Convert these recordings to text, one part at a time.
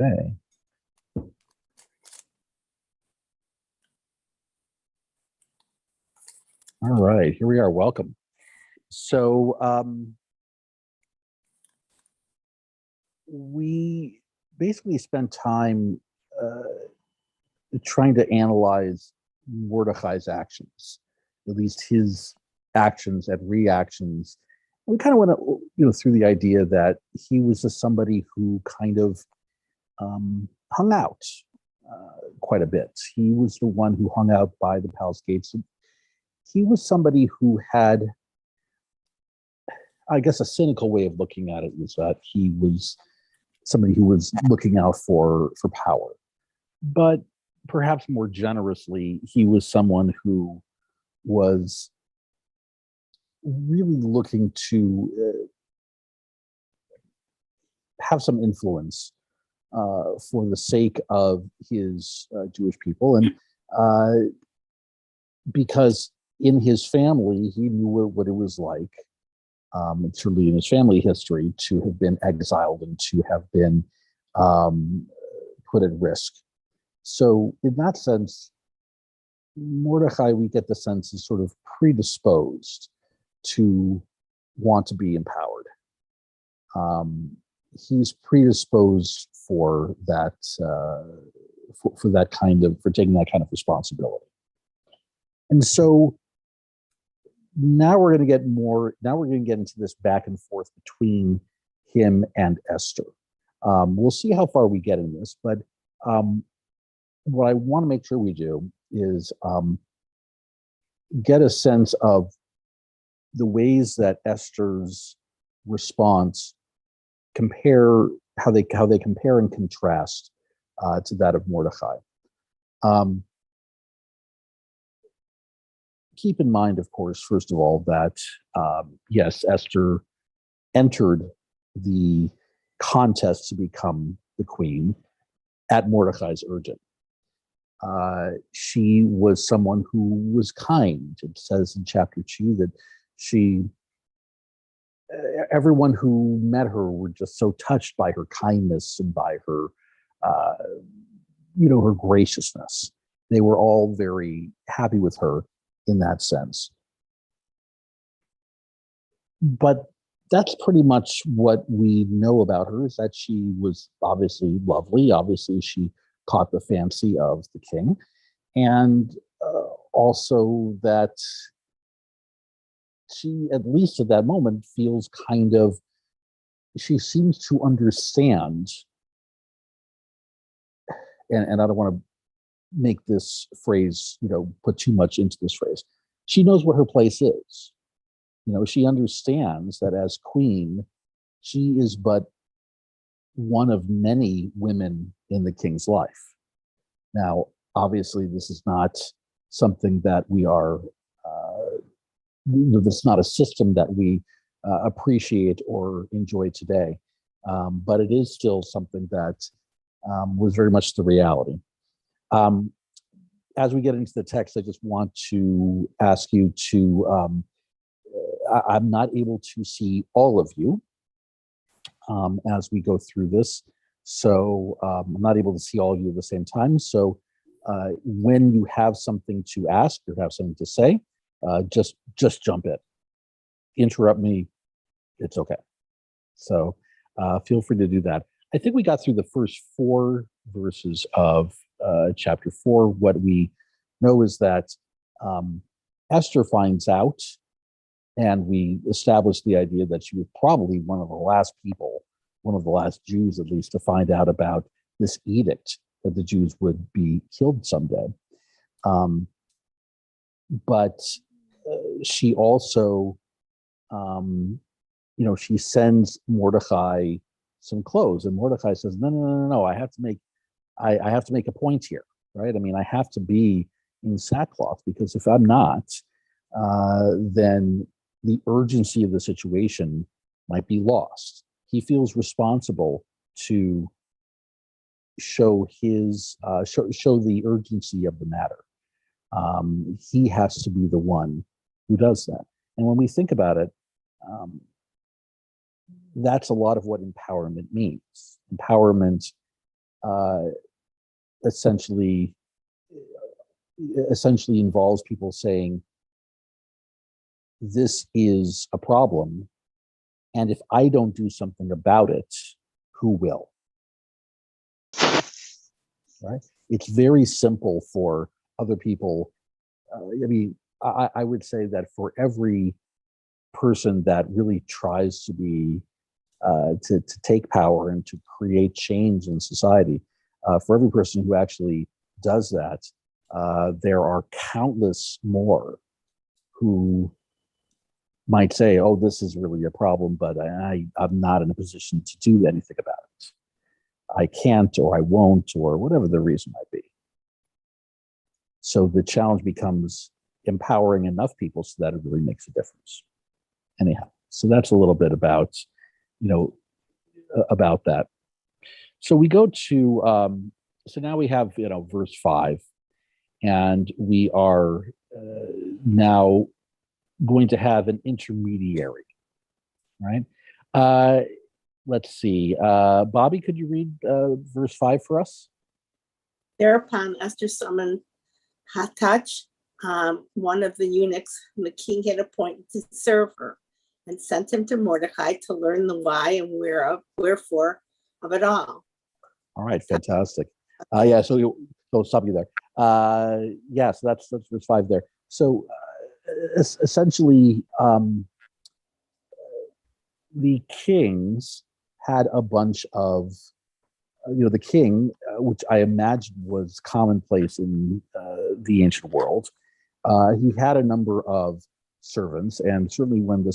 Okay. All right, here we are. Welcome. So we basically spent time uh, trying to analyze Mordecai's actions, at least his actions and reactions. We kind of went, through the idea that he was just somebody who kind of hung out quite a bit. He was the one who hung out by the palace gates. He was somebody who had, I guess, a cynical way of looking at it was that he was somebody who was looking out for power. But perhaps more generously, he was someone who was really looking to have some influence for the sake of his Jewish people. And because in his family, he knew what it was like, certainly in his family history, to have been exiled and to have been put at risk. So in that sense, Mordecai, we get the sense, is sort of predisposed to want to be empowered. He's predisposed for that, for that kind of, for taking that kind of responsibility. And so now we're going to get more, now we're going to get into this back and forth between him and Esther. We'll see how far we get in this, but what I want to make sure we do is get a sense of the ways that Esther's response compare, how they compare and contrast to that of Mordecai. Keep in mind, of course, first of all, that yes, Esther entered the contest to become the queen at Mordecai's urging. She was someone who was kind. It says in chapter 2 that everyone who met her were just so touched by her kindness and by her, her graciousness. They were all very happy with her in that sense. But that's pretty much what we know about her, is that she was obviously lovely. Obviously, she caught the fancy of the king. And also that she, at least at that moment, feels kind of, she seems to understand, and I don't want to make this phrase, put too much into this phrase. She knows what her place is. She understands that as queen, she is but one of many women in the king's life. Now, obviously, this is not something that we are, this is not a system that we appreciate or enjoy today, but it is still something that was very much the reality. As we get into the text, I just want to ask you to, I'm not able to see all of you as we go through this. So I'm not able to see all of you at the same time. So when you have something to ask or have something to say, just jump in. Interrupt me, it's okay. So feel free to do that. I think we got through the first 4 verses of chapter 4. What we know is that Esther finds out, and we established the idea that she was probably one of the last people, one of the last Jews at least, to find out about this edict that the Jews would be killed someday. But she also, she sends Mordecai some clothes, and Mordecai says, no, I have to make a point here, right? I mean, I have to be in sackcloth, because if I'm not, then the urgency of the situation might be lost. He feels responsible to show his show the urgency of the matter. He has to be the one who does that. And when we think about it, that's a lot of what empowerment means. Empowerment uh, essentially involves people saying, this is a problem, and if I don't do something about it, who will? Right? It's very simple for other people. I would say that for every person that really tries to be to take power and to create change in society, for every person who actually does that, there are countless more who might say, "Oh, this is really a problem, but I'm not in a position to do anything about it. I can't, or I won't, or whatever the reason might be." So the challenge becomes empowering enough people so that it really makes a difference. Anyhow, so that's a little bit about, about that. So we go to, so now we have, verse 5, and we are now going to have an intermediary, right? Let's see. Bobby, could you read verse 5 for us? Thereupon Esther summoned Hathach, one of the eunuchs whom the king had appointed to serve her, and sent him to Mordecai to learn the why and wherefore of it all. All right, fantastic. So stop you there. So that's verse 5 there. So essentially, the kings had a bunch of, the king, which I imagine was commonplace in the ancient world. He had a number of servants, and certainly when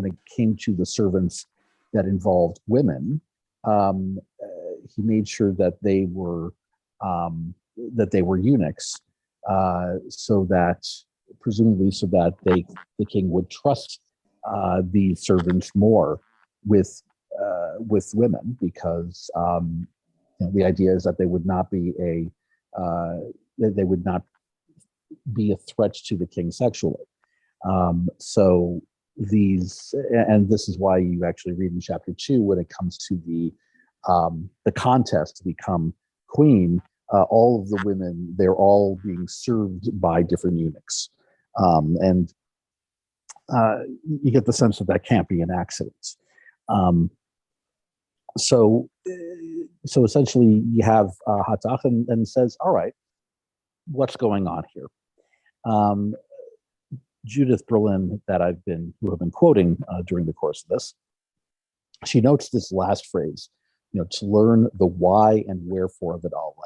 it came to the servants that involved women, he made sure that they were eunuchs, presumably so that the king would trust the servants more with women, because the idea is that they would not be a threat to the king sexually. So this is why you actually read in chapter 2, when it comes to the contest to become queen, all of the women, they're all being served by different eunuchs. And you get the sense that can't be an accident. So essentially you have Hathach and says, all right, what's going on here? Judith Berlin, who have been quoting during the course of this, she notes this last phrase, to learn the why and wherefore of it all.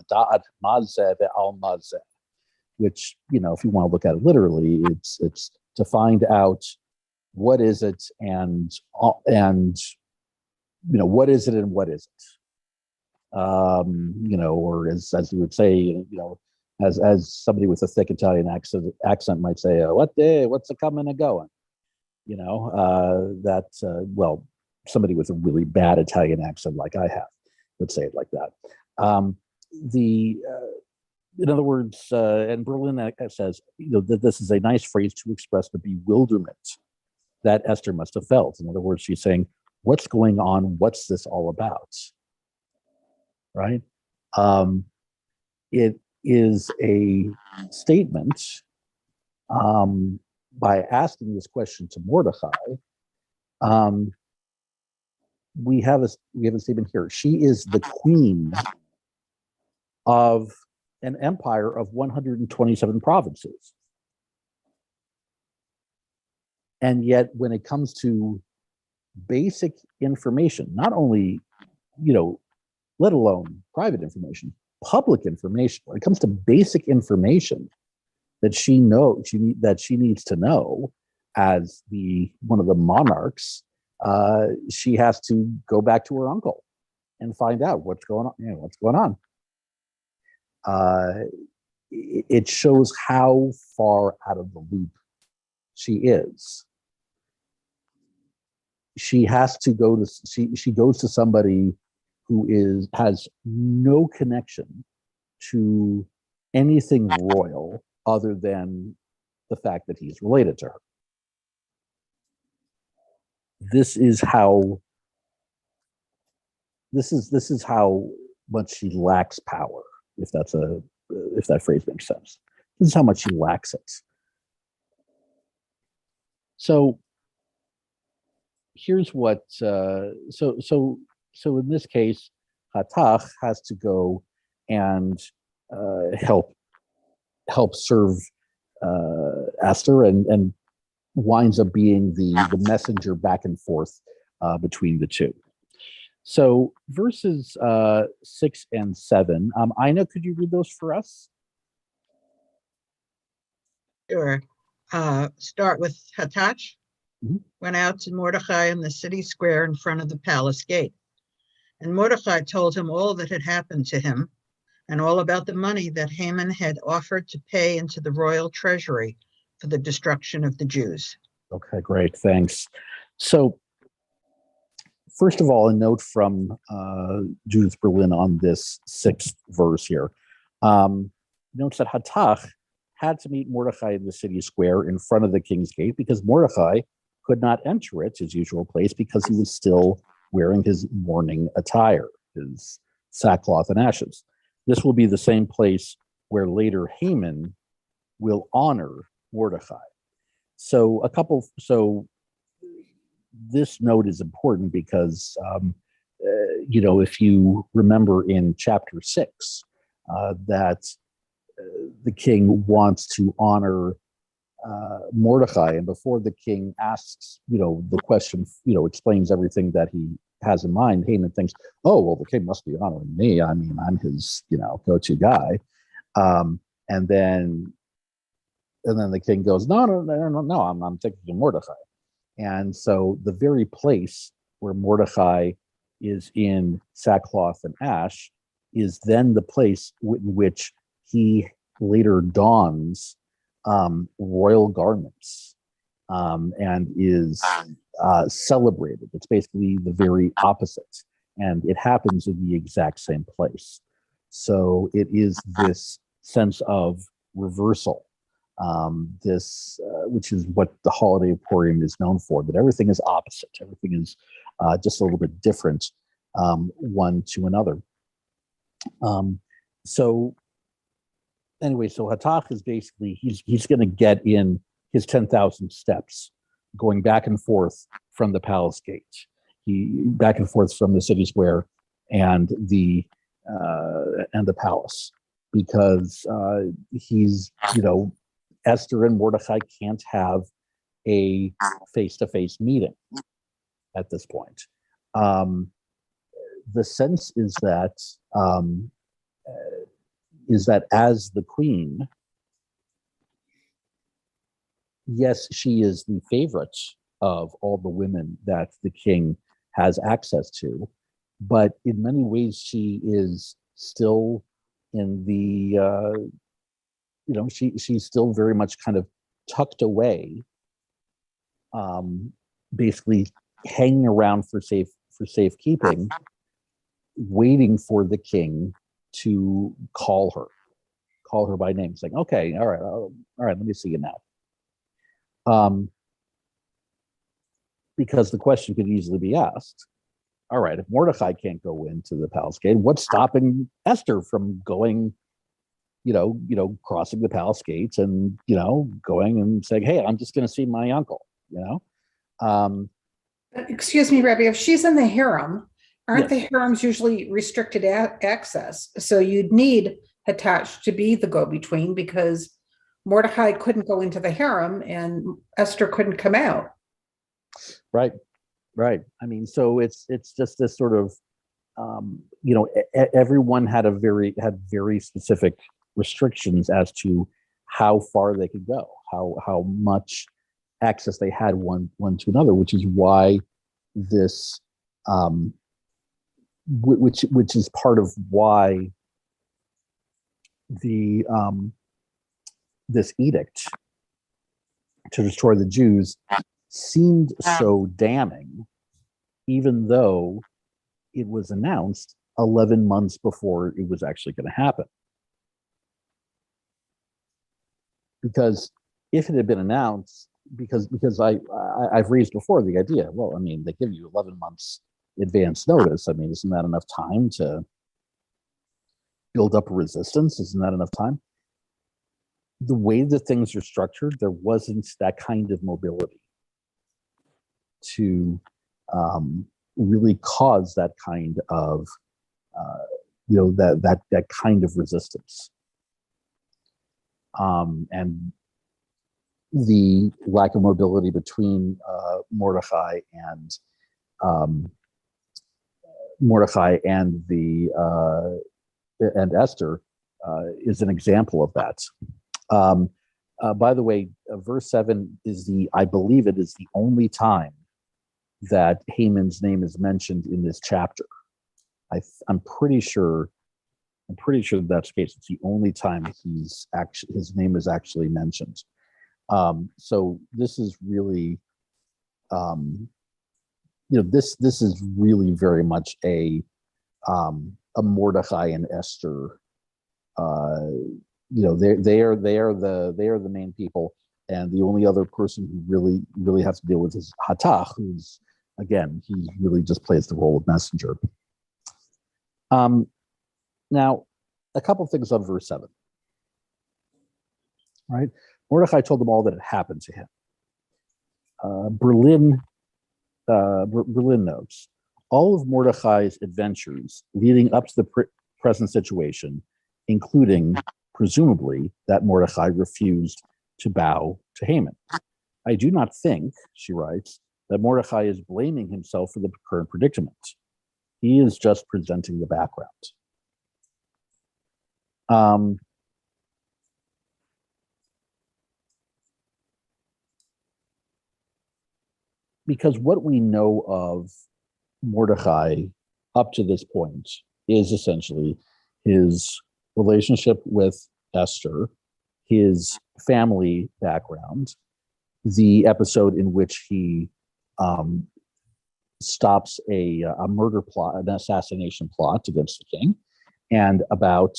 Which, if you want to look at it literally, it's to find out what is it and what is it and what isn't. Or as you would say, as somebody with a thick Italian accent might say, what's a coming and going? Somebody with a really bad Italian accent like I have would say it like that. In other words, and Berlin says, that this is a nice phrase to express the bewilderment that Esther must have felt. In other words, she's saying, what's going on? What's this all about? Right? It is a statement by asking this question to Mordecai. We have a statement here. She is the queen of an empire of 127 provinces. And yet, when it comes to basic information, not only, let alone private information, public information, when it comes to basic information that she needs to know as one of the monarchs, she has to go back to her uncle and find out what's going on. It shows how far out of the loop she is. She has to go to she goes to somebody who has no connection to anything royal other than the fact that he's related to her. This is how much she lacks power, if that phrase makes sense. This is how much she lacks it. So here's what so in this case, Hatach has to go and help serve Esther, and winds up being the messenger back and forth between the two. So verses 6 and 7, Ina, could you read those for us? Sure. Start with Hatach. Mhm. Went out to Mordecai in the city square in front of the palace gate. And Mordecai told him all that had happened to him and all about the money that Haman had offered to pay into the royal treasury for the destruction of the Jews. Okay, great, thanks. So first of all, a note from Judith Berlin on this 6th verse here. Notes that Hatach had to meet Mordecai in the city square in front of the king's gate because Mordecai could not enter it, his usual place, because he was still wearing his mourning attire, his sackcloth and ashes. This will be the same place where later Haman will honor Mordecai. So this note is important because, if you remember in chapter 6, that the king wants to honor Mordecai, and before the king asks, the question, explains everything that he has in mind, Haman thinks, oh, well, the king must be honoring me. I mean, I'm his, go-to guy. And then the king goes, no, I'm thinking of Mordecai. And so the very place where Mordecai is in sackcloth and ash is then the place in which he later dons royal garments and is celebrated. It's basically the very opposite, and it happens in the exact same place. So it is this sense of reversal, which is what the holiday of Purim is known for, that everything is opposite. Everything is just a little bit different one to another. So Hatach is basically, he's going to get in his 10,000 steps, going back and forth from the palace gate, back and forth from the city square and the palace, because he's, Esther and Mordecai can't have a face-to-face meeting at this point. The sense is that as the queen, yes, she is the favorite of all the women that the king has access to, but in many ways she is still in the she's still very much kind of tucked away, basically hanging around for safekeeping, waiting for the king to call her by name, saying, okay, all right, let me see you now. Because the question could easily be asked, all right, if Mordecai can't go into the palace gate, what's stopping Esther from going, crossing the palace gates and, going and saying, hey, I'm just going to see my uncle, Excuse me, Rabbi, if she's in the harem, aren't Yes. the harems usually restricted access? So you'd need Hatach to be the go-between, because Mordecai couldn't go into the harem and Esther couldn't come out. Right. I mean, so it's just this sort of, everyone had very specific restrictions as to how far they could go, how much access they had one to another, which is why this, which is part of why the this edict to destroy the Jews seemed so damning, even though it was announced 11 months before it was actually going to happen. Because if it had been announced, because I've raised before the idea, well, I mean, they give you 11 months advance notice. I mean, isn't that enough time to, build up a resistance. Isn't that enough time? The way that things are structured, there wasn't that kind of mobility to really cause that kind of that kind of resistance. And the lack of mobility between Mordecai and Esther is an example of that. By the way, verse 7 is I believe it is the only time that Haman's name is mentioned in this chapter. I'm pretty sure that's the case. It's the only time his name is actually mentioned. So this is really, this is really very much a Mordecai and Esther. They are the main people, and the only other person who really has to deal with is Hatach, who's, again, he really just plays the role of messenger. Now, a couple of things on verse 7. Right? Mordecai told them all that had happened to him. Berlin notes, all of Mordecai's adventures leading up to the present situation, including, presumably, that Mordecai refused to bow to Haman. I do not think, she writes, that Mordecai is blaming himself for the current predicament. He is just presenting the background. Because what we know of Mordecai up to this point is essentially his relationship with Esther, his family background, the episode in which he stops a murder plot, an assassination plot against the king, and about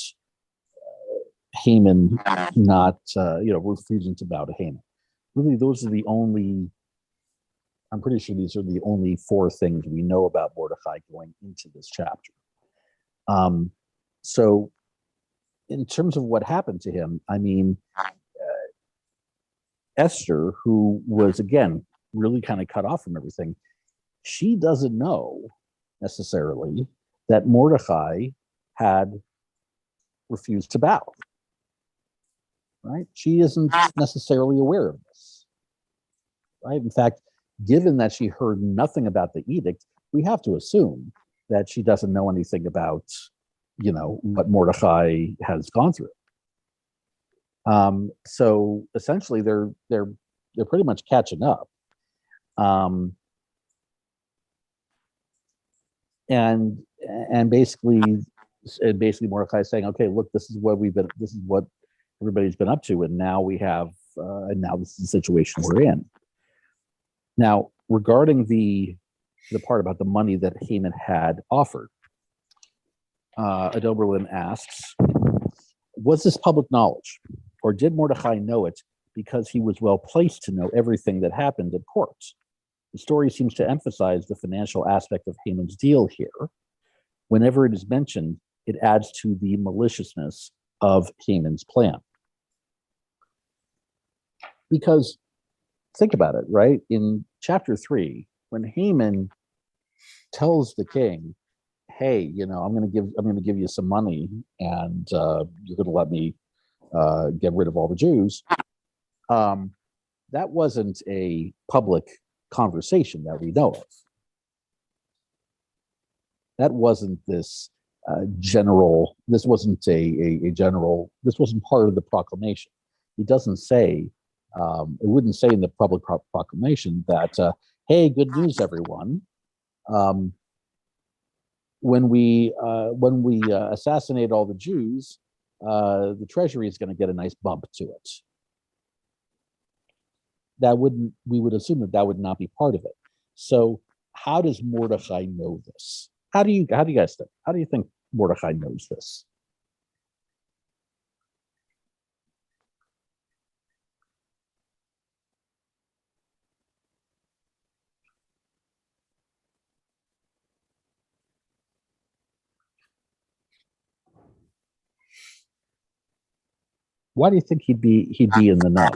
Haman not, refusing to bow to Haman. Really, those are the only, I'm pretty sure these are the only 4 things we know about Mordecai going into this chapter. So in terms of what happened to him, I mean, Esther, who was, again, really kind of cut off from everything, she doesn't know necessarily that Mordecai had refused to bow. Right? She isn't necessarily aware of this. Right? In fact, given that she heard nothing about the edict, we have to assume that she doesn't know anything about, what Mordecai has gone through. So essentially, they're pretty much catching up. And basically Mordecai is saying, okay, look, this is what everybody's been up to, and now we have, and now this is the situation we're in. Now, regarding the part about the money that Haman had offered, Adoberlin asks, was this public knowledge, or did Mordecai know it because he was well placed to know everything that happened at court? The story seems to emphasize the financial aspect of Haman's deal here. Whenever it is mentioned, it adds to the maliciousness of Haman's plan. Because think about it, right? In chapter 3, when Haman tells the king, "Hey, I'm going to give you some money, and you're going to let me get rid of all the Jews," that wasn't a public conversation that we know of. That wasn't this general. This wasn't a general. This wasn't part of the proclamation. He doesn't say. It wouldn't say in the public proclamation that, "Hey, good news, everyone. When we assassinate all the Jews, the treasury is going to get a nice bump to it." We would assume that would not be part of it. So how does Mordecai know this? How do you guys think? How do you think Mordecai knows this? Why do you think he'd be in the know?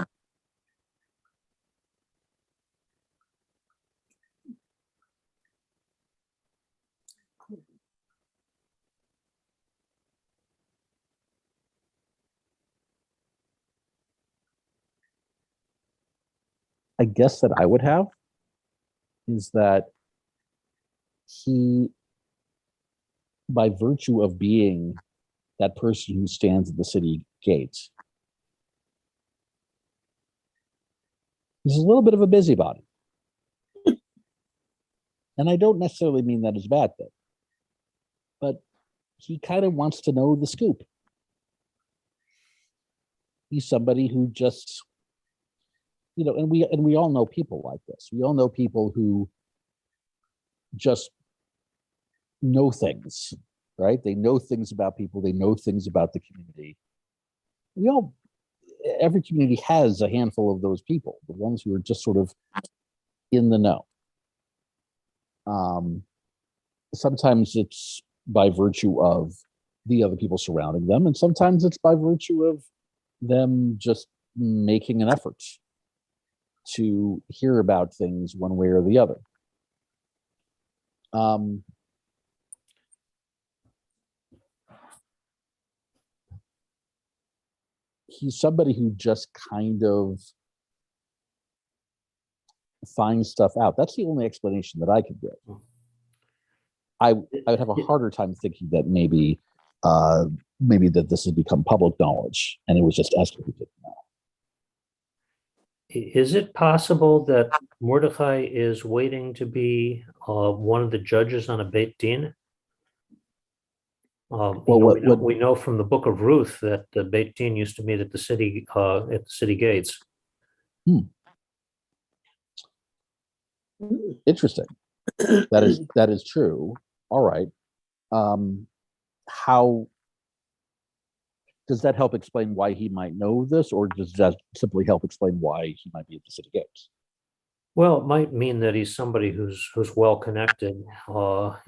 I guess that I would have is that he, by virtue of being that person who stands at the city gates, he's a little bit of a busybody. And I don't necessarily mean that as a bad thing, but he kind of wants to know the scoop. He's somebody who just, and we all know people like this. We all know people who just know things, right? They know things about people. They know things about the community. Every community has a handful of those people, the ones who are just sort of in the know. Sometimes it's by virtue of the other people surrounding them, and sometimes it's by virtue of them just making an effort to hear about things one way or the other. He's somebody who just kind of finds stuff out. That's the only explanation that I could give. I would have a harder time thinking that maybe that this has become public knowledge and it was just Esther who didn't know. Is it possible that Mordecai is waiting to be one of the judges on a Beit Din? We know from the book of Ruth that the Beit Din used to meet at the city gates. Interesting. That is true. All right. How does that help explain why he might know this, or does that simply help explain why he might be at the city gates? Well, it might mean that he's somebody who's well connected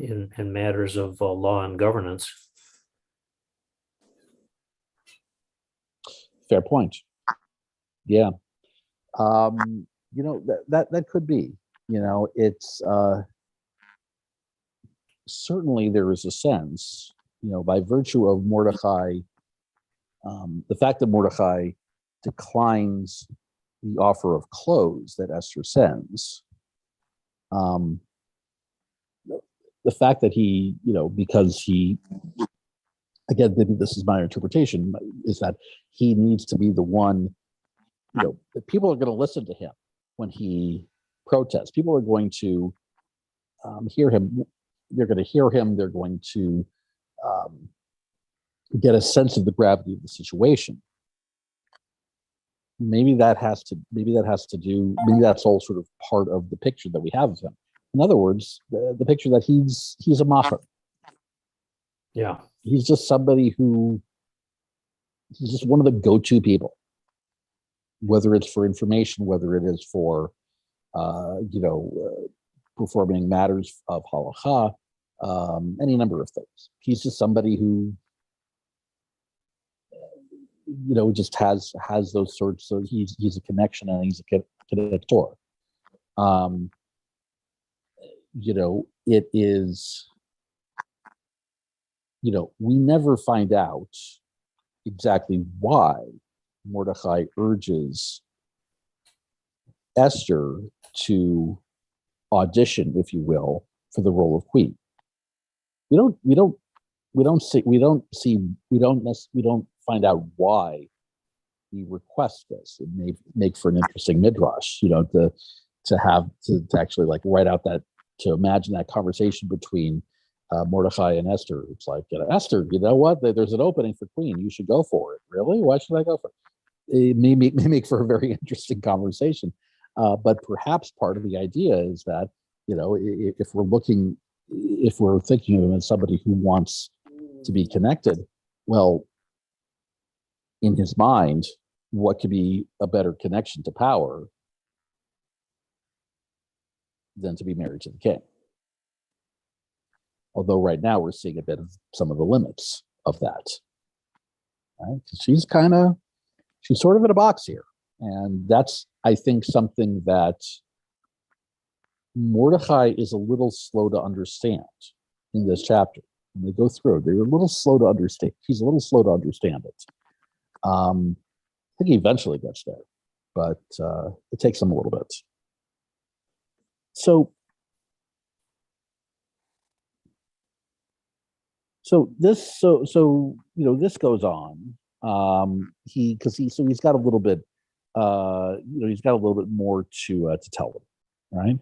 in matters of law and governance. Fair point. Yeah. That could be. It's certainly there is a sense, by virtue of Mordecai, the fact that Mordecai declines the offer of clothes that Esther sends, the fact that he, because he, again, maybe this is my interpretation, is that he needs to be the one, people are going to listen to him when he protests. People are going to hear him. They're going to hear him. They're going to get a sense of the gravity of the situation. Maybe that's all sort of part of the picture that we have of him. In other words, the picture that he's a macher. Yeah. He's just somebody he's just one of the go-to people, whether it's for information, whether it is for, performing matters of halakha, any number of things. He's just somebody who, just has those sorts of, he's a connection and he's a connector. It is, we never find out exactly why Mordecai urges Esther to audition, if you will, for the role of queen. We don't find out why he requests this. It may make for an interesting midrash, to actually like write out that, to imagine that conversation between Mordecai and Esther. It's like, Esther, you know what? There's an opening for queen. You should go for it. Really? Why should I go for it? It may make for a very interesting conversation. But perhaps part of the idea is that, if we're thinking of him as somebody who wants to be connected, well, in his mind, what could be a better connection to power than to be married to the king? Although right now we're seeing a bit of some of the limits of that. Right? She's kind of she's sort of in a box here. And that's, I think, something that Mordecai is a little slow to understand in this chapter. When they go through, they're a little slow to understand. He's a little slow to understand it. I think he eventually gets there, but it takes him a little bit. So this goes on. He's got a little bit, he's got a little bit more to tell them, right?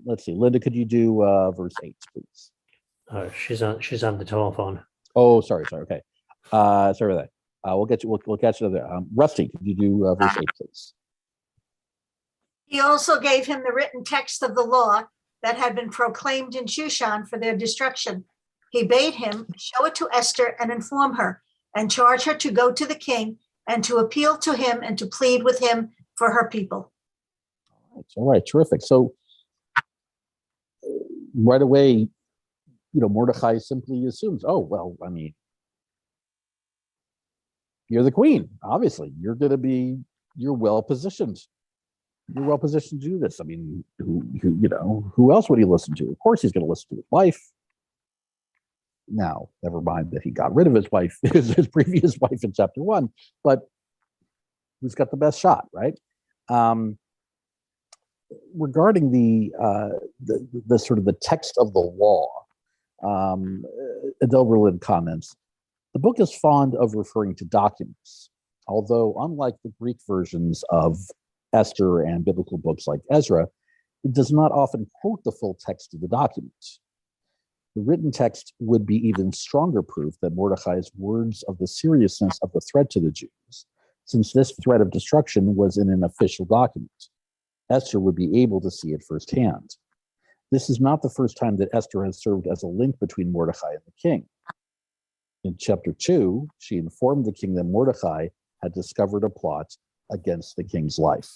Let's see, Linda, could you do verse 8, please? She's on the telephone. Oh, sorry. Okay, sorry about that. We'll catch you there. Rusty, could you do verse 8, please? He also gave him the written text of the law that had been proclaimed in Shushan for their destruction. He bade him show it to Esther and inform her, and charge her to go to the king and to appeal to him and to plead with him for her people. All right, terrific. So right away, Mordecai simply assumes, oh, well, I mean, you're the queen. Obviously, you're well positioned. You're well positioned to do this. I mean, who else would he listen to? Of course, he's going to listen to his wife. Now, never mind that he got rid of his wife, his previous wife in chapter 1, but who's got the best shot, right? Regarding the sort of the text of the law, Adele Berlin comments, the book is fond of referring to documents, although unlike the Greek versions of Esther and biblical books like Ezra, it does not often quote the full text of the document. The written text would be even stronger proof that Mordecai's words of the seriousness of the threat to the Jews, since this threat of destruction was in an official document. Esther would be able to see it firsthand. This is not the first time that Esther has served as a link between Mordecai and the king. In chapter 2, she informed the king that Mordecai had discovered a plot against the king's life.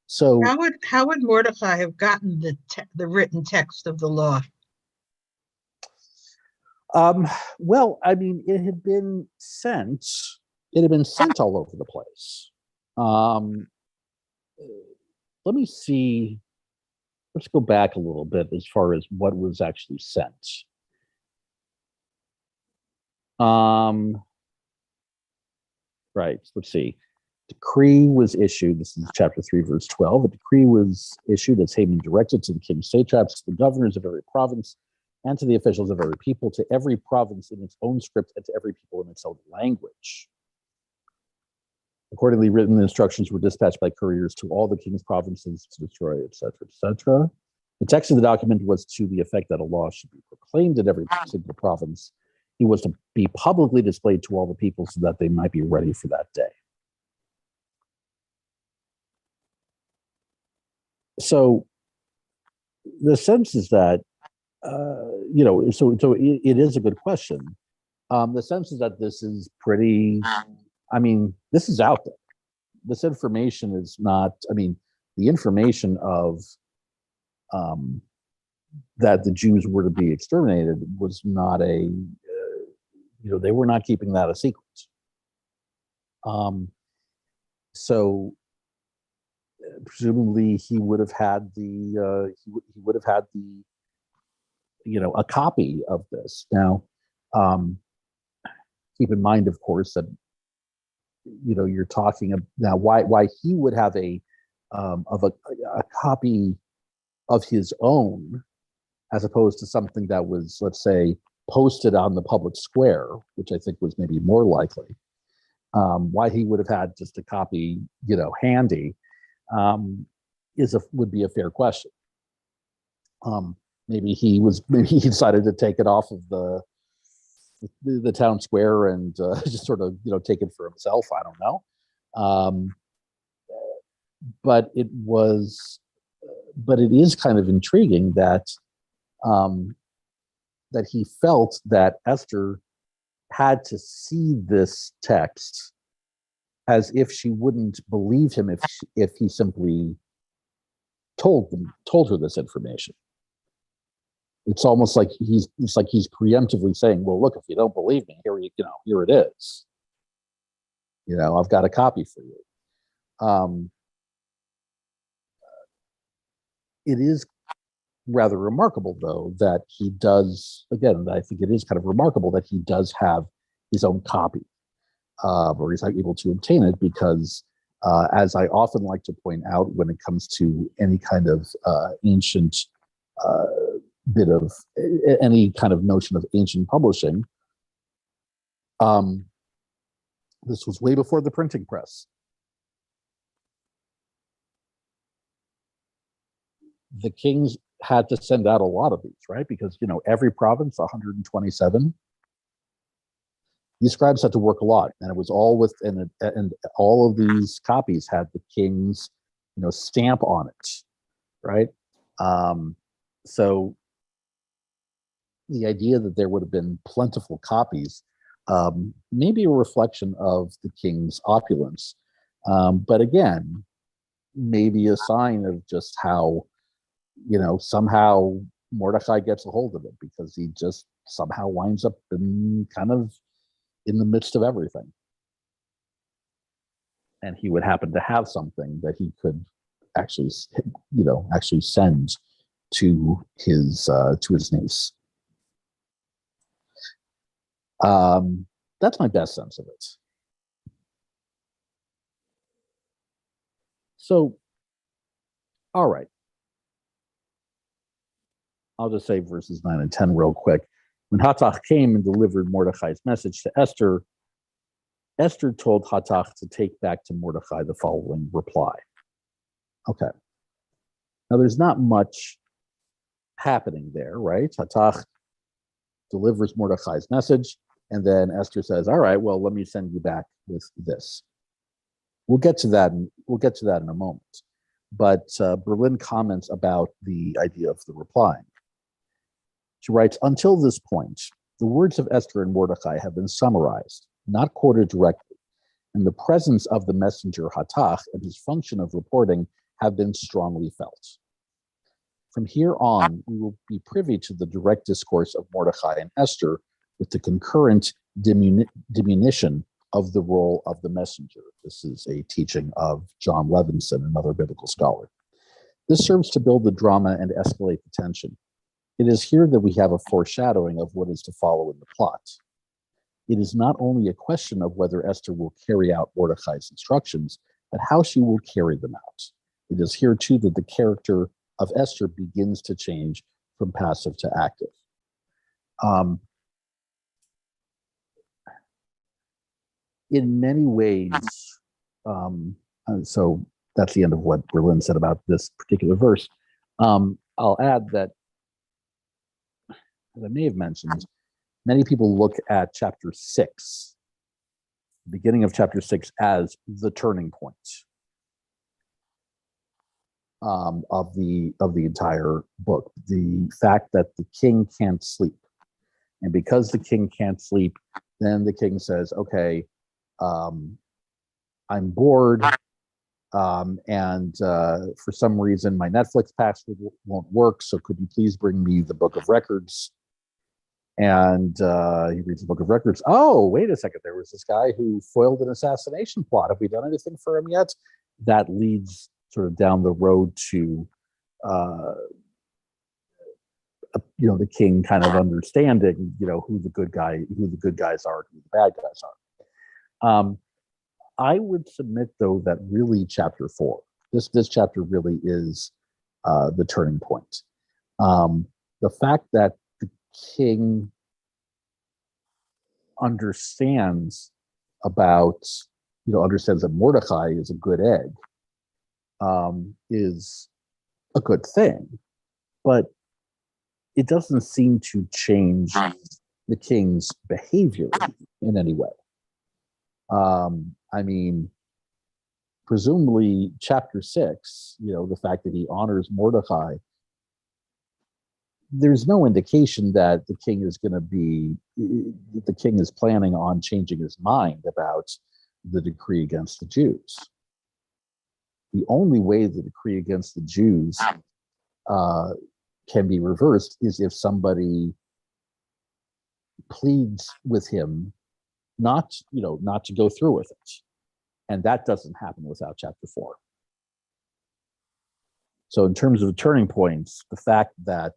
So how would Mordecai have gotten the written text of the law? Well, I mean, it had been sent all over the place. Let me see. Let's go back a little bit as far as what was actually sent. Right, let's see. Decree was issued. This is chapter 3, verse 12. A decree was issued as Haman directed to the king's satraps, to the governors of every province, and to the officials of every people, to every province in its own script, and to every people in its own language. Accordingly, written instructions were dispatched by couriers to all the king's provinces to destroy, etc., etc. The text of the document was to the effect that a law should be proclaimed in every single province. It was to be publicly displayed to all the people so that they might be ready for that day. So the sense is that, so it is a good question. The sense is that this is pretty, I mean, this is out there. This information is not, I mean, the information of that the Jews were to be exterminated was not they were not keeping that a secret. So presumably he would have had the a copy of this. Now, keep in mind, of course, that you're talking about now why he would have a copy of his own as opposed to something that was, let's say, posted on the public square, which I think was maybe more likely. Why he would have had just a copy, handy, would be a fair question. Maybe he decided to take it off of the town square and just sort of take it for himself. I don't know, but it is kind of intriguing that that he felt that Esther had to see this text as if she wouldn't believe him if he simply told her this information. It's almost like he's preemptively saying, well, look, if you don't believe me, here it is. I've got a copy for you. It is rather remarkable, though, that he does, again, I think it is kind of remarkable that he does have his own copy, or he's able to obtain it, because as I often like to point out when it comes to any kind of ancient bit of any kind of notion of ancient publishing, this was way before the printing press. The kings had to send out a lot of these, right? Because, every province, 127, these scribes had to work a lot, and it was all and all of these copies had the king's, stamp on it, right? So the idea that there would have been plentiful copies may be a reflection of the king's opulence, but again, maybe a sign of just how, somehow Mordecai gets a hold of it, because he just somehow winds up in the midst of everything. And he would happen to have something that he could actually send to his niece. That's my best sense of it. So, all right. I'll just say verses 9 and 10 real quick. When Hathach came and delivered Mordecai's message to Esther, Esther told Hathach to take back to Mordecai the following reply. Okay. Now, there's not much happening there, right? Hathach delivers Mordecai's message, and then Esther says, all right, well, let me send you back with this. We'll get to that in a moment. But Berlin comments about the idea of the replying. She writes, until this point, the words of Esther and Mordecai have been summarized, not quoted directly, and the presence of the messenger Hathach and his function of reporting have been strongly felt. From here on, we will be privy to the direct discourse of Mordecai and Esther with the concurrent diminution of the role of the messenger. This is a teaching of John Levinson, another biblical scholar. This serves to build the drama and escalate the tension. It is here that we have a foreshadowing of what is to follow in the plot. It is not only a question of whether Esther will carry out Mordecai's instructions, but how she will carry them out. It is here, too, that the character of Esther begins to change from passive to active. In many ways, so that's the end of what Berlin said about this particular verse. I'll add that, as I may have mentioned, many people look at chapter 6, the beginning of chapter 6, as the turning point of the entire book. The fact that the king can't sleep, and because the king can't sleep, then the king says, "Okay, I'm bored, and for some reason my Netflix password won't work. So could you please bring me the book of records?" And he reads the book of records. Oh, wait a second. There was this guy who foiled an assassination plot. Have we done anything for him yet? That leads sort of down the road to, the king kind of understanding, who the good guys are, who the bad guys are. I would submit, though, that really chapter 4, this chapter really is the turning point. The fact that the king understands that Mordecai is a good egg, is a good thing, but it doesn't seem to change the king's behavior in any way. I mean, presumably chapter 6, the fact that he honors Mordecai, there's no indication that the king is planning on changing his mind about the decree against the Jews. The only way the decree against the Jews can be reversed is if somebody pleads with him not to go through with it. And that doesn't happen without chapter 4. So in terms of turning points, the fact that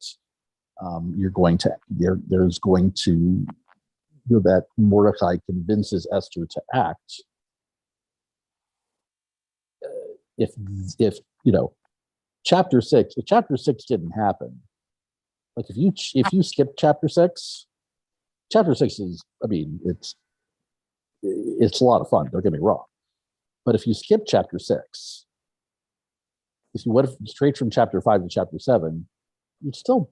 there's going to, that Mordecai convinces Esther to act, if chapter 6, if chapter 6 didn't happen, like if you skip chapter 6 is, I mean, it's a lot of fun, don't get me wrong. But if you skip chapter 6, if you went straight from chapter 5 to chapter 7, you'd still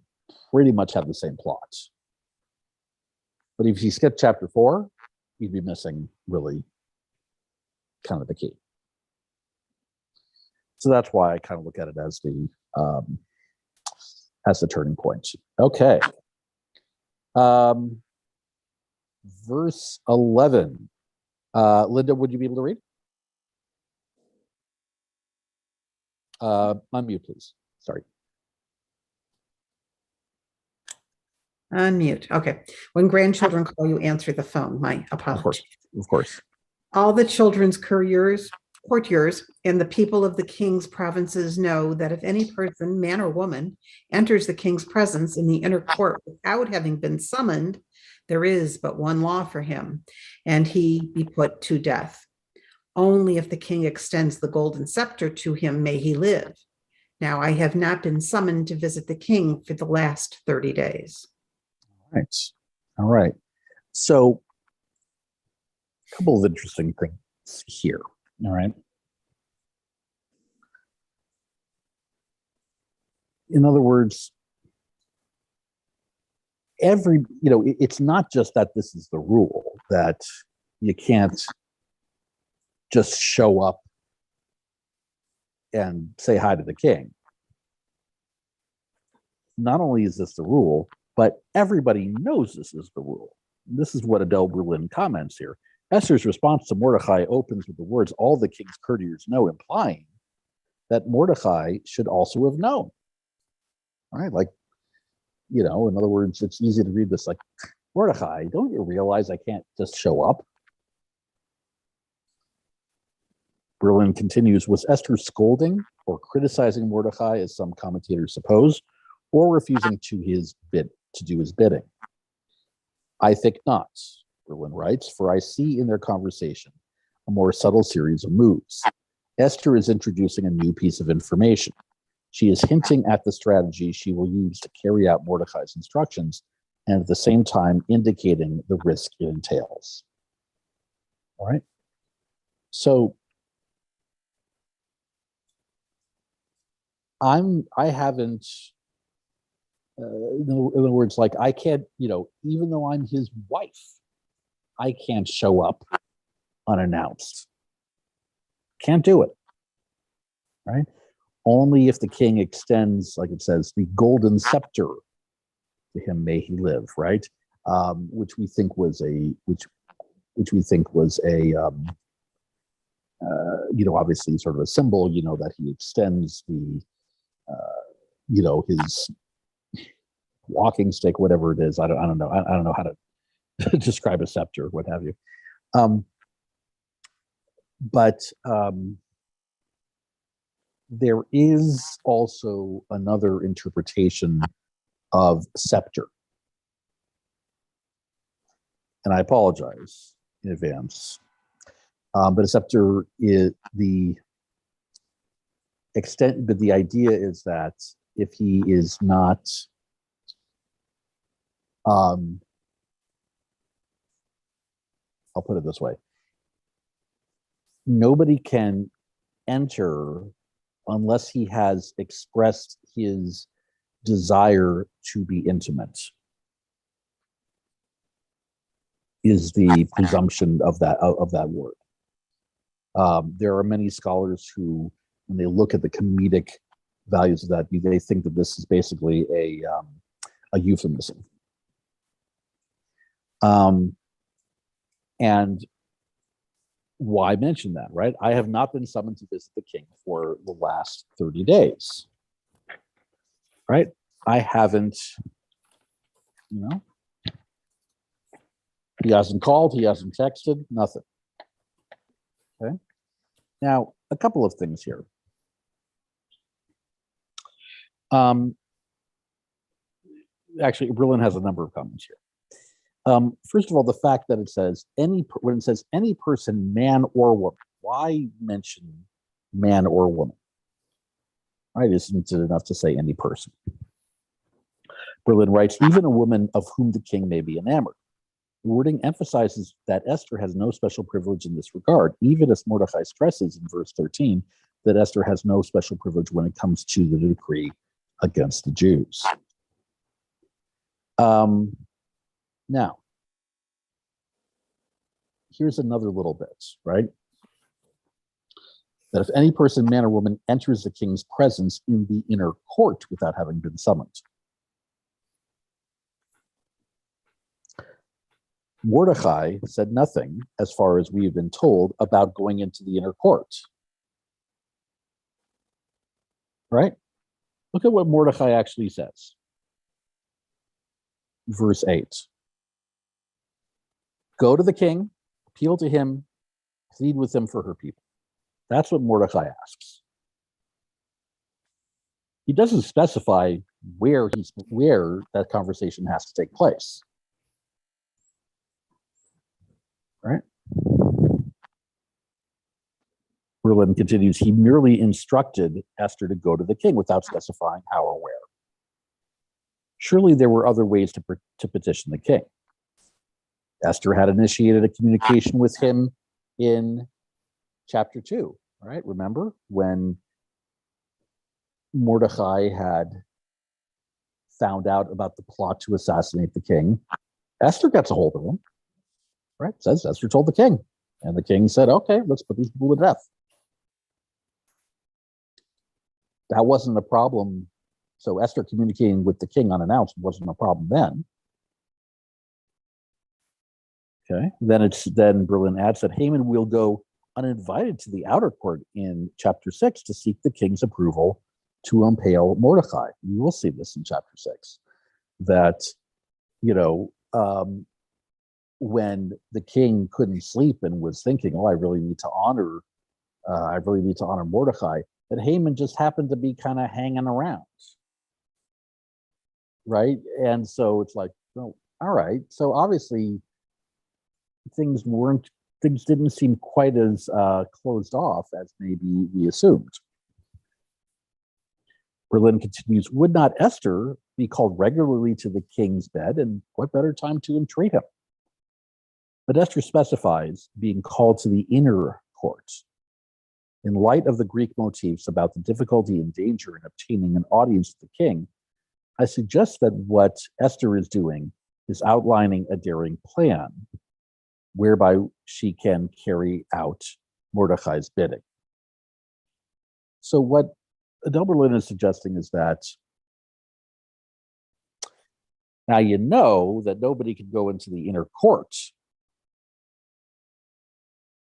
pretty much have the same plot. But if you skip chapter 4, you'd be missing really kind of the key. So that's why I kind of look at it as the turning point. Okay. Verse 11. Linda, would you be able to read? Unmute, please. Sorry. Unmute. Okay. When grandchildren call you, answer the phone. My apologies. Of course. All the children's courtiers, and the people of the king's provinces know that if any person, man or woman, enters the king's presence in the inner court without having been summoned, there is but one law for him, and he be put to death. Only if the king extends the golden scepter to him may he live. Now I have not been summoned to visit the king for the last 30 days. All right. So a couple of interesting things here. All right. In other words, it's not just that this is the rule, that you can't just show up and say hi to the king. Not only is this the rule, but everybody knows this is the rule. This is what Adele Berlin comments here. Esther's response to Mordecai opens with the words, all the king's courtiers know, implying that Mordecai should also have known. All right, like, in other words, it's easy to read this like, Mordecai, don't you realize I can't just show up? Berlin continues, was Esther scolding or criticizing Mordecai, as some commentators suppose, or refusing to do his bidding? I think not, Berlin writes, for I see in their conversation a more subtle series of moves. Esther is introducing a new piece of information. She is hinting at the strategy she will use to carry out Mordecai's instructions, and at the same time indicating the risk it entails. All right. So I haven't, in other words, like I can't, even though I'm his wife, I can't show up unannounced. Can't do it. Right? Only if the king extends, like it says, the golden scepter to him may he live, right? Which we think was obviously sort of a symbol, that he extends the, his walking stick, whatever it is. I don't know. I don't know how to describe a scepter, what have you. But there is also another interpretation of scepter. And I apologize in advance. But a scepter is the extent, but the idea is that if he is not I'll put it this way. Nobody can enter unless he has expressed his desire to be intimate, is the presumption of that word. There are many scholars who, when they look at the comedic values of that, they think that this is basically a euphemism. And why mention that, right? I have not been summoned to visit the king for the last 30 days, right? I haven't, he hasn't called, he hasn't texted, nothing. Okay. Now, a couple of things here. Actually, Berlin has a number of comments here. First of all, the fact that it says when it says any person, man or woman, why mention man or woman? Right? Isn't it enough to say any person? Berlin writes, even a woman of whom the king may be enamored. The wording emphasizes that Esther has no special privilege in this regard, even as Mordecai stresses in verse 13 that Esther has no special privilege when it comes to the decree against the Jews. Now, here's another little bit, right? That if any person, man or woman, enters the king's presence in the inner court without having been summoned. Mordecai said nothing, as far as we have been told, about going into the inner court. Right? Look at what Mordecai actually says. Verse 8. Go to the king, appeal to him, plead with him for her people. That's what Mordecai asks. He doesn't specify where that conversation has to take place. Right? Berlin continues, he merely instructed Esther to go to the king without specifying how or where. Surely there were other ways to petition the king. Esther had initiated a communication with him in chapter 2, right? Remember when Mordecai had found out about the plot to assassinate the king? Esther gets a hold of him, right? It says Esther told the king, and the king said, okay, let's put these people to death. That wasn't a problem. So Esther communicating with the king unannounced wasn't a problem then. Okay. Then Berlin adds that Haman will go uninvited to the outer court in chapter 6 to seek the king's approval to impale Mordecai. You will see this in chapter 6. That, when the king couldn't sleep and was thinking, oh, I really need to honor Mordecai, that Haman just happened to be kind of hanging around. Right? And so it's like, well, all right. So obviously things didn't seem quite as closed off as maybe we assumed. Berlin continues, would not Esther be called regularly to the king's bed, and what better time to entreat him? But Esther specifies being called to the inner court. In light of the Greek motifs about the difficulty and danger in obtaining an audience with the king, I suggest that what Esther is doing is outlining a daring plan whereby she can carry out Mordecai's bidding. So what Adele Berlin is suggesting is that now you know that nobody can go into the inner court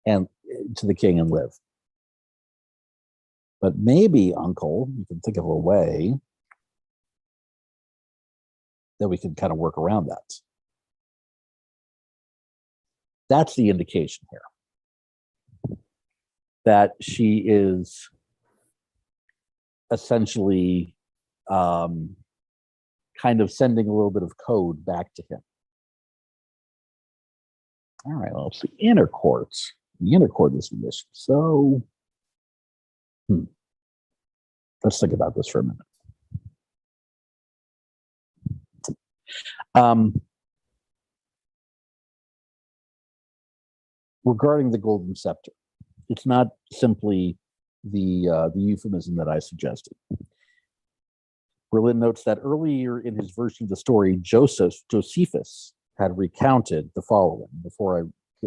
and to the king and live. But maybe, Uncle, you can think of a way that we can kind of work around that. That's the indication here. That she is essentially kind of sending a little bit of code back to him. All right, well, it's the inner court. The inner court is the issue. So, let's think about this for a minute. Regarding the golden scepter, it's not simply the euphemism that I suggested. Berlin notes that earlier in his version of the story, Josephus had recounted the following. Before I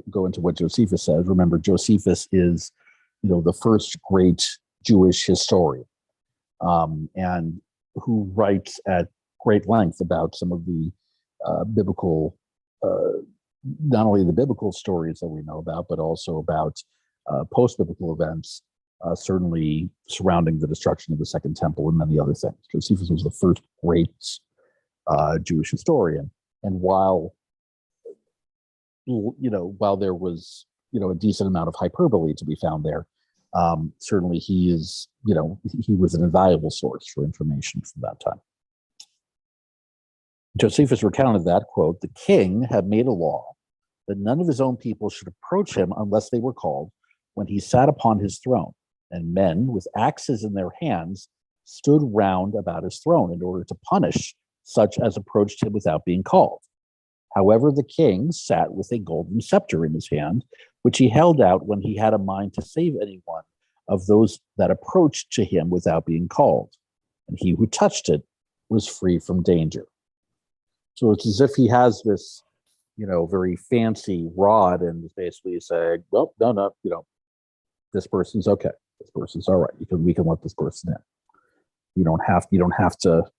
go into what Josephus says, remember Josephus is, the first great Jewish historian, and who writes at great length about some of the biblical, not only the biblical stories that we know about, but also about post-biblical events certainly surrounding the destruction of the Second Temple and many other things. Josephus was the first great Jewish historian, and while while there was a decent amount of hyperbole to be found there, certainly he was an invaluable source for information from that time. Josephus recounted that, quote, "The king had made a law that none of his own people should approach him unless they were called when he sat upon his throne, and men with axes in their hands stood round about his throne in order to punish such as approached him without being called. However, the king sat with a golden scepter in his hand, which he held out when he had a mind to save anyone of those that approached to him without being called, and he who touched it was free from danger." So it's as if he has this, very fancy rod and is basically saying, well, no, this person's okay. This person's all right. We can let this person in. You don't have to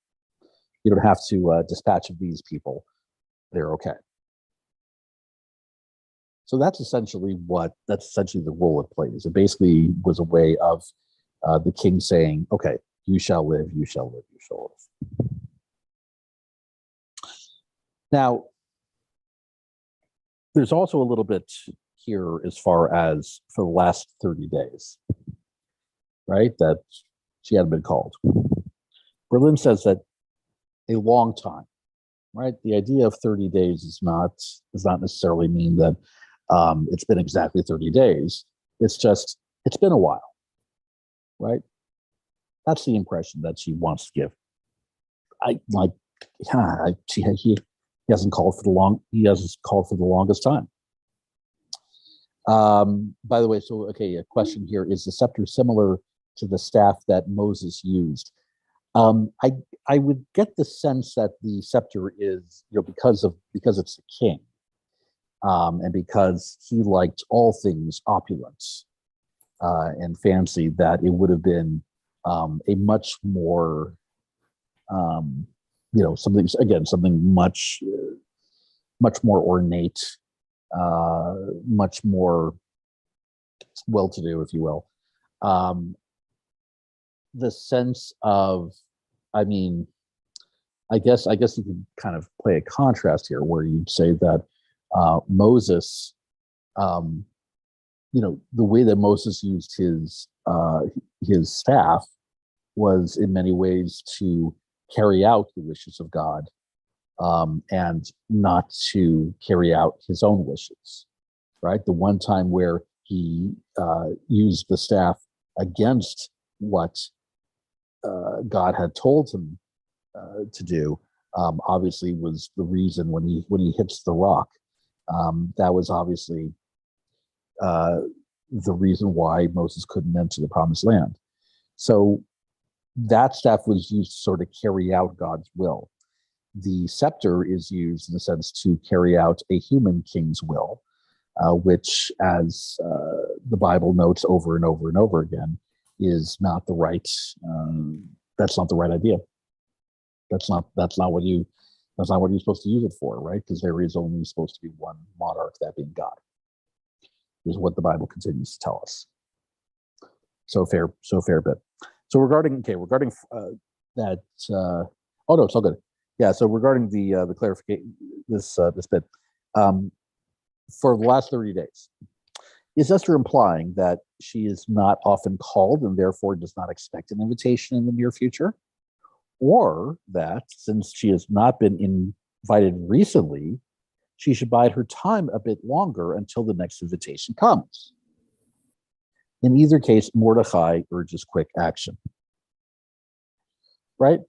dispatch of these people. They're okay. So that's essentially the role it plays. It basically was a way of the king saying, okay, you shall live, you shall live, you shall live. Now, there's also a little bit here as far as for the last 30 days, right, that she hadn't been called. Berlin says that a long time, right? The idea of 30 days does not necessarily mean that it's been exactly 30 days. It's been a while, right? That's the impression that she wants to give. He hasn't called for the longest time. By the way, a question here: is the scepter similar to the staff that Moses used? I would get the sense that the scepter is, because it's the king, and because he liked all things opulence and fancy, that it would have been a much more something much more ornate, much more well-to-do, if you will. The sense of, I guess you could kind of play a contrast here, where you'd say that Moses, the way that Moses used his staff was in many ways to carry out the wishes of God, and not to carry out his own wishes, right? The one time where he used the staff against what God had told him to do, obviously was the reason when he hits the rock. That was obviously the reason why Moses couldn't enter the promised land. So that staff was used to sort of carry out God's will. The scepter is used in a sense to carry out a human king's will, which, as the Bible notes over and over and over again, is not the right. That's not the right idea. That's not what you're supposed to use it for, right? Because there is only supposed to be one monarch, that being God, is what the Bible continues to tell us. So fair bit. So regarding that. Oh no, it's all good. Yeah. So regarding the clarification, this bit, for the last 30 days, is Esther implying that she is not often called and therefore does not expect an invitation in the near future? Or that since she has not been invited recently, she should bide her time a bit longer until the next invitation comes? In either case, Mordecai urges quick action. Right?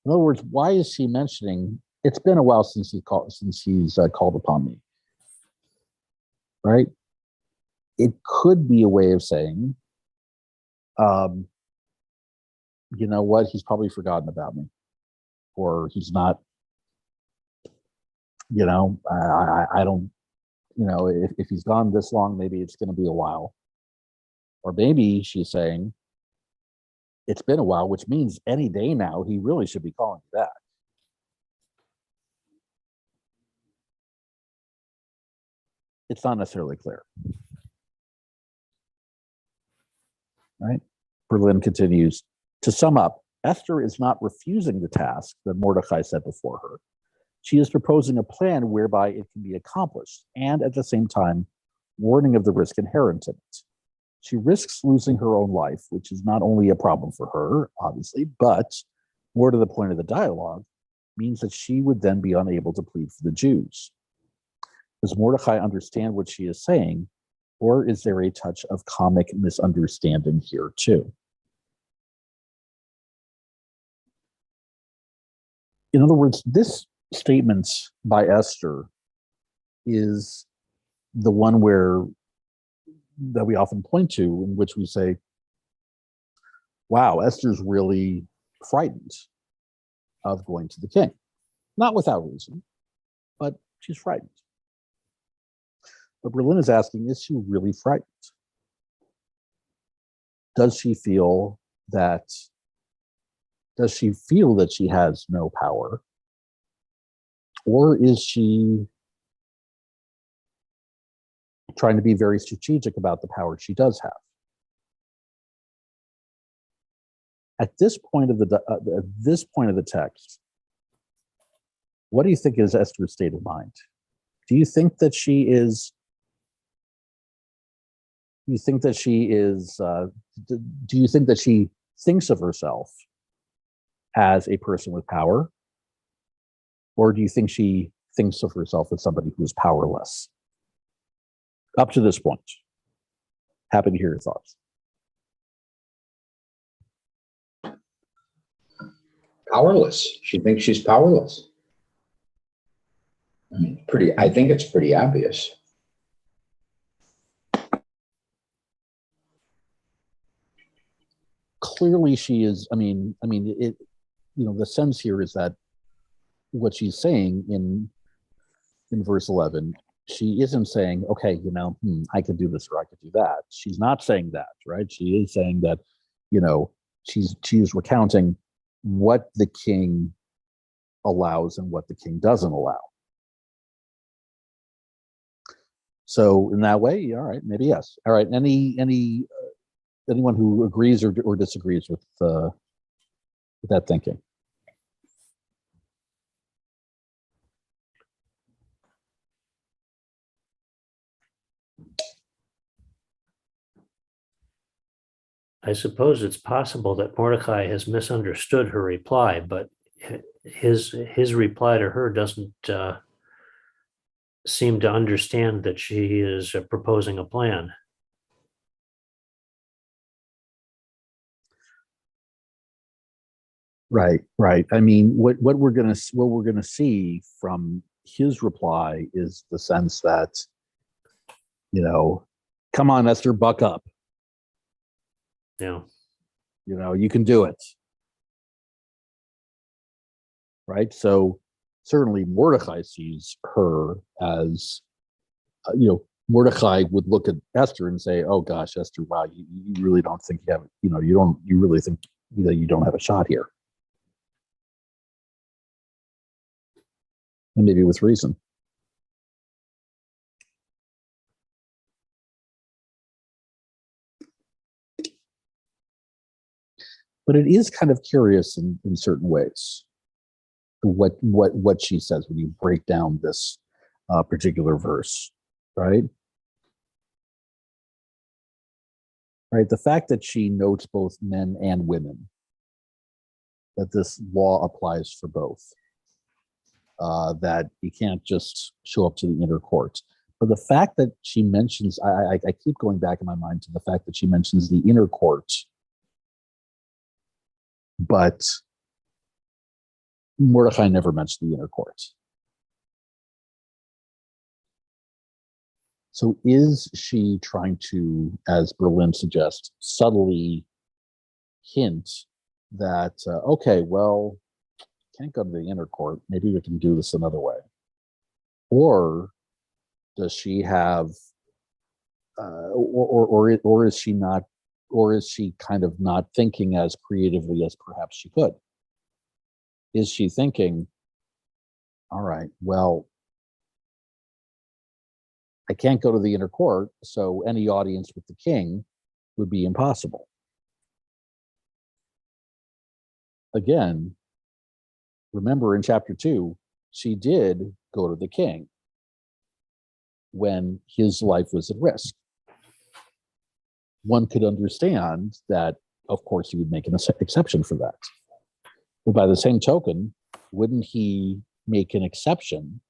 In other words, why is she mentioning it's been a while since he's called upon me? Right? It could be a way of saying, you know what, he's probably forgotten about me, or he's not. I don't. If he's gone this long, maybe it's going to be a while. Or maybe she's saying, it's been a while, which means any day now he really should be calling you back. It's not necessarily clear. right? Berlin continues. To sum up, Esther is not refusing the task that Mordecai set before her. She is proposing a plan whereby it can be accomplished, and at the same time, warning of the risk inherent in it. She risks losing her own life, which is not only a problem for her, obviously, but more to the point of the dialogue, means that she would then be unable to plead for the Jews. Does Mordecai understand what she is saying, or is there a touch of comic misunderstanding here too? In other words, this statement by Esther is the one that we often point to, in which we say, wow, Esther's really frightened of going to the king. Not without reason, but she's frightened. But Berlin is asking, is she really frightened? Does she feel that she has no power? Or is she trying to be very strategic about the power she does have? At this point of the text, what do you think is Esther's state of mind? Do you think that she is? Do you think that she thinks of herself as a person with power, or do you think she thinks of herself as somebody who is powerless? Up to this point, happy to hear your thoughts. Powerless. She thinks she's powerless. I mean, I think it's pretty obvious. Clearly she is. The sense here is that what she's saying in verse 11, she isn't saying, okay, I could do this or I could do that. She's not saying that, right? She is saying that, she's recounting what the king allows and what the king doesn't allow. So in that way, all right, maybe yes. All right, anyone who agrees or disagrees with that thinking? I suppose it's possible that Mordecai has misunderstood her reply, but his reply to her doesn't seem to understand that she is proposing a plan. Right. I mean, what we're gonna see from his reply is the sense that, come on, Esther, buck up. Yeah. You can do it. Right. So certainly Mordecai sees her as, Mordecai would look at Esther and say, oh gosh, Esther, wow, you really don't think you have, you really think that you don't have a shot here. And maybe with reason. But it is kind of curious in certain ways what she says when you break down this particular verse, right? Right. The fact that she notes both men and women, that this law applies for both, that you can't just show up to the inner court. But the fact that she mentions, I keep going back in my mind to the fact that she mentions the inner court, but Mordecai never mentioned the inner court. So is she trying to, as Berlin suggests, subtly hint that, okay, well, can't go to the inner court, maybe we can do this another way? Or does she have, or is she not, or is she kind of not thinking as creatively as perhaps she could? Is she thinking, all right, well, I can't go to the inner court, so any audience with the king would be impossible. again, remember in chapter 2, she did go to the king when his life was at risk. One could understand that, of course, he would make an exception for that. But by the same token, wouldn't he make an exception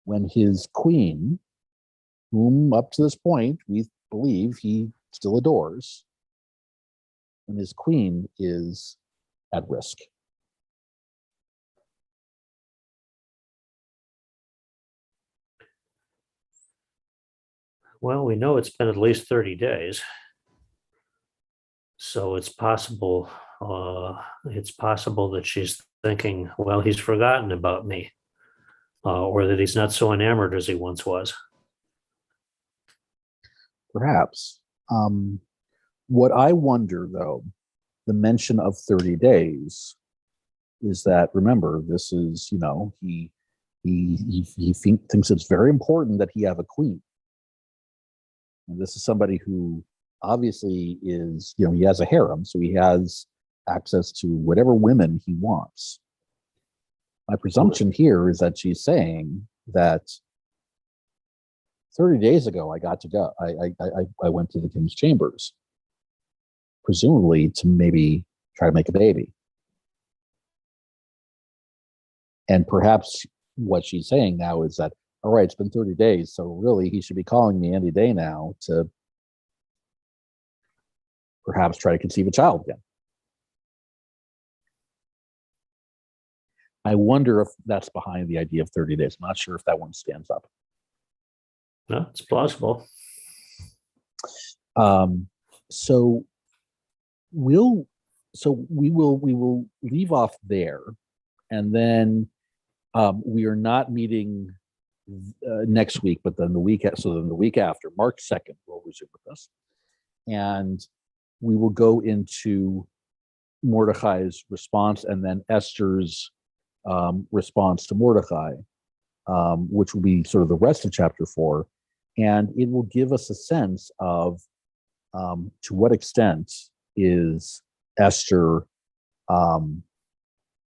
when his queen, whom up to this point we believe he still adores, when his queen is at risk? Well, we know it's been at least 30 days. So it's possible that she's thinking, well, he's forgotten about me, or that he's not so enamored as he once was. Perhaps. What I wonder, though, the mention of 30 days is that, remember, this is, he thinks it's very important that he have a queen. And this is somebody who obviously is, he has a harem, so he has access to whatever women he wants. My presumption here is that she's saying that 30 days ago, I got to go. I went to the king's chambers, presumably to maybe try to make a baby. And perhaps what she's saying now is that, all right, it's been 30 days, so really he should be calling me any day now to perhaps try to conceive a child again. I wonder if that's behind the idea of 30 days. I'm not sure if that one stands up. No, it's plausible. So we will leave off there, and then we are not meeting next week, but then the week after, March 2nd, we'll resume with us, and we will go into Mordecai's response and then Esther's response to Mordecai, which will be sort of the rest of chapter 4, and it will give us a sense of to what extent is Esther,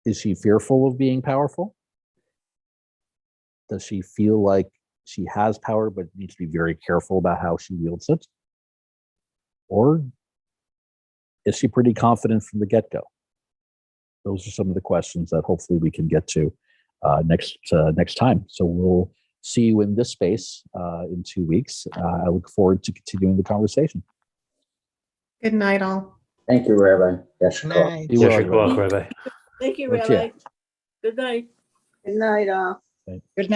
is she fearful of being powerful? Does she feel like she has power but needs to be very careful about how she wields it? Or is she pretty confident from the get-go? Those are some of the questions that hopefully we can get to next time. So we'll see you in this space in 2 weeks. I look forward to continuing the conversation. Good night, all. Thank you, Rabbi. Yes, Good night. You Yes, are, you're welcome, Rabbi. Thank you, Okay. Rabbi. Good night. Good night, all. Good